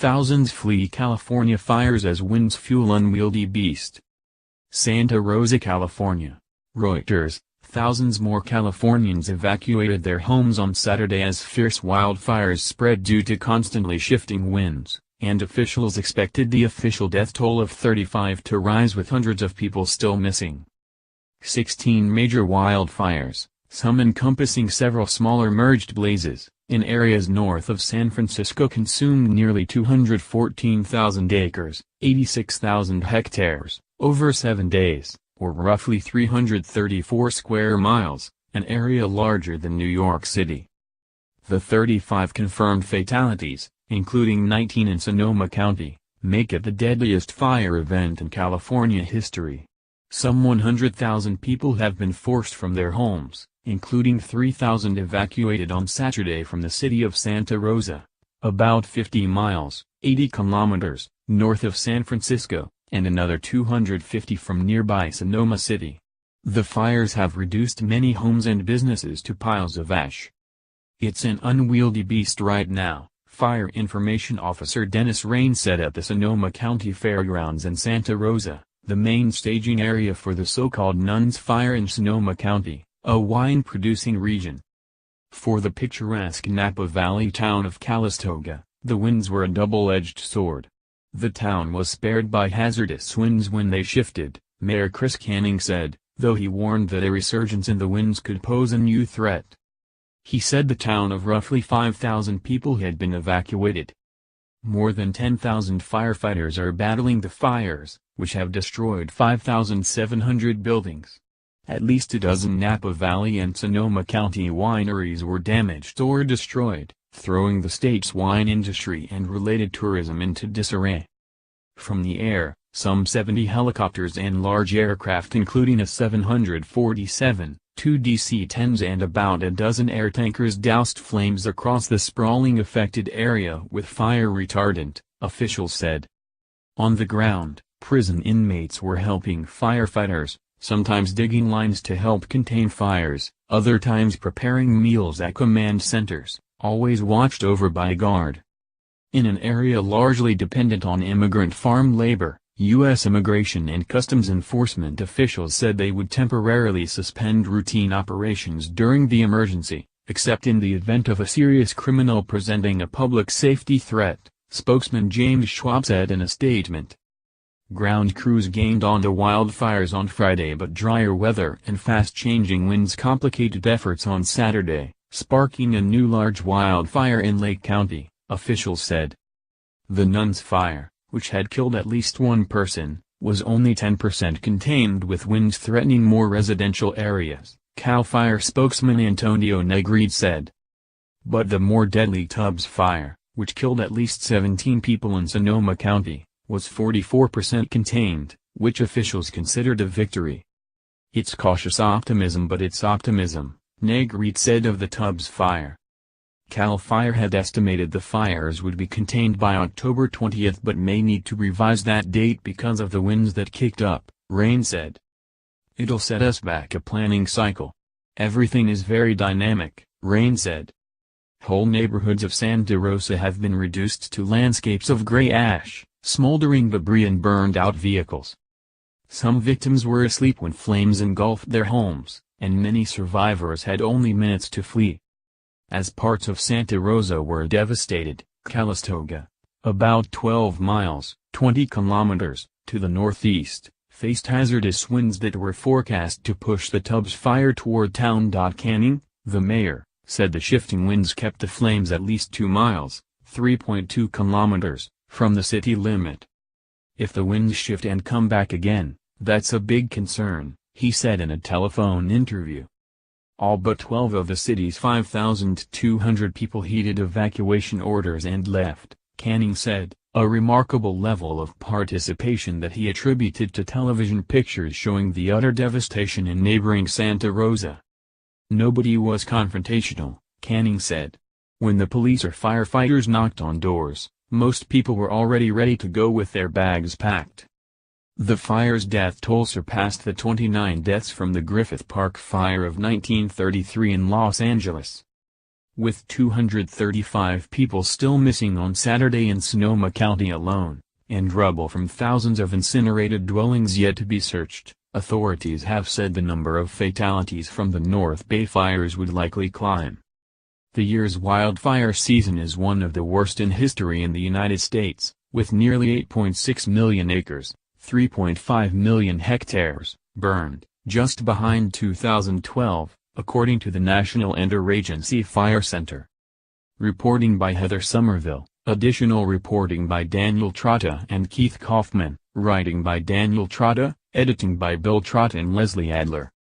thousands flee California fires as winds fuel unwieldy beast. Santa Rosa, California. Reuters, thousands more Californians evacuated their homes on Saturday as fierce wildfires spread due to constantly shifting winds, and officials expected the official death toll of 35 to rise with hundreds of people still missing. 16 major wildfires, some encompassing several smaller merged blazes, in areas north of San Francisco consumed nearly 214,000 acres, 86,000 hectares, over 7 days, or roughly 334 square miles, an area larger than New York City. The 35 confirmed fatalities, including 19 in Sonoma County, make it the deadliest fire event in California history. Some 100,000 people have been forced from their homes, including 3,000 evacuated on Saturday from the city of Santa Rosa, about 50 miles, 80 kilometers, north of San Francisco, and another 250 from nearby Sonoma City. The fires have reduced many homes and businesses to piles of ash. "It's an unwieldy beast right now," Fire Information Officer Dennis Rain said at the Sonoma County Fairgrounds in Santa Rosa, the main staging area for the so-called Nuns Fire in Sonoma County, a wine-producing region. For the picturesque Napa Valley town of Calistoga, the winds were a double-edged sword. The town was spared by hazardous winds when they shifted, Mayor Chris Canning said, though he warned that a resurgence in the winds could pose a new threat. He said the town of roughly 5,000 people had been evacuated. More than 10,000 firefighters are battling the fires, which have destroyed 5,700 buildings. At least a dozen Napa Valley and Sonoma County wineries were damaged or destroyed, throwing the state's wine industry and related tourism into disarray. From the air, some 70 helicopters and large aircraft including a 747, 2 DC-10s and about a dozen air tankers doused flames across the sprawling affected area with fire retardant, officials said. On the ground, prison inmates were helping firefighters, sometimes digging lines to help contain fires, other times preparing meals at command centers, always watched over by a guard. In an area largely dependent on immigrant farm labor, U.S. Immigration and Customs Enforcement officials said they would temporarily suspend routine operations during the emergency, except in the event of a serious criminal presenting a public safety threat, spokesman James Schwab said in a statement. Ground crews gained on the wildfires on Friday, but drier weather and fast-changing winds complicated efforts on Saturday, sparking a new large wildfire in Lake County, officials said. The Nuns Fire, which had killed at least one person, was only 10% contained with winds threatening more residential areas, CAL FIRE spokesman Antonio Negrid said. But the more deadly Tubbs Fire, which killed at least 17 people in Sonoma County, was 44% contained, which officials considered a victory. "It's cautious optimism, but it's optimism," Negrid said of the Tubbs Fire. CAL FIRE had estimated the fires would be contained by October 20 but may need to revise that date because of the winds that kicked up, Rain said. "It'll set us back a planning cycle. Everything is very dynamic," Rain said. Whole neighborhoods of Santa Rosa have been reduced to landscapes of gray ash, smoldering debris and burned-out vehicles. Some victims were asleep when flames engulfed their homes, and many survivors had only minutes to flee. As parts of Santa Rosa were devastated, Calistoga, about 12 miles, 20 kilometers, to the northeast, faced hazardous winds that were forecast to push the Tubbs Fire toward town. Canning, the mayor, said the shifting winds kept the flames at least 2 miles, 3.2 kilometers, from the city limit. "If the winds shift and come back again, that's a big concern," he said in a telephone interview. All but 12 of the city's 5,200 people heeded evacuation orders and left, Canning said, a remarkable level of participation that he attributed to television pictures showing the utter devastation in neighboring Santa Rosa. "Nobody was confrontational," Canning said. "When the police or firefighters knocked on doors, most people were already ready to go with their bags packed." The fire's death toll surpassed the 29 deaths from the Griffith Park fire of 1933 in Los Angeles. with 235 people still missing on Saturday in Sonoma County alone, and rubble from thousands of incinerated dwellings yet to be searched. Authorities have said the number of fatalities from the North Bay fires would likely climb. The year's wildfire season is one of the worst in history in the United States, with nearly 8.6 million acres, 3.5 million hectares, burned, just behind 2012, according to the National Interagency Fire Center. Reporting by Heather Somerville, additional reporting by Daniel Trotta and Keith Kaufman, writing by Daniel Trotta, editing by Bill Trotta and Leslie Adler.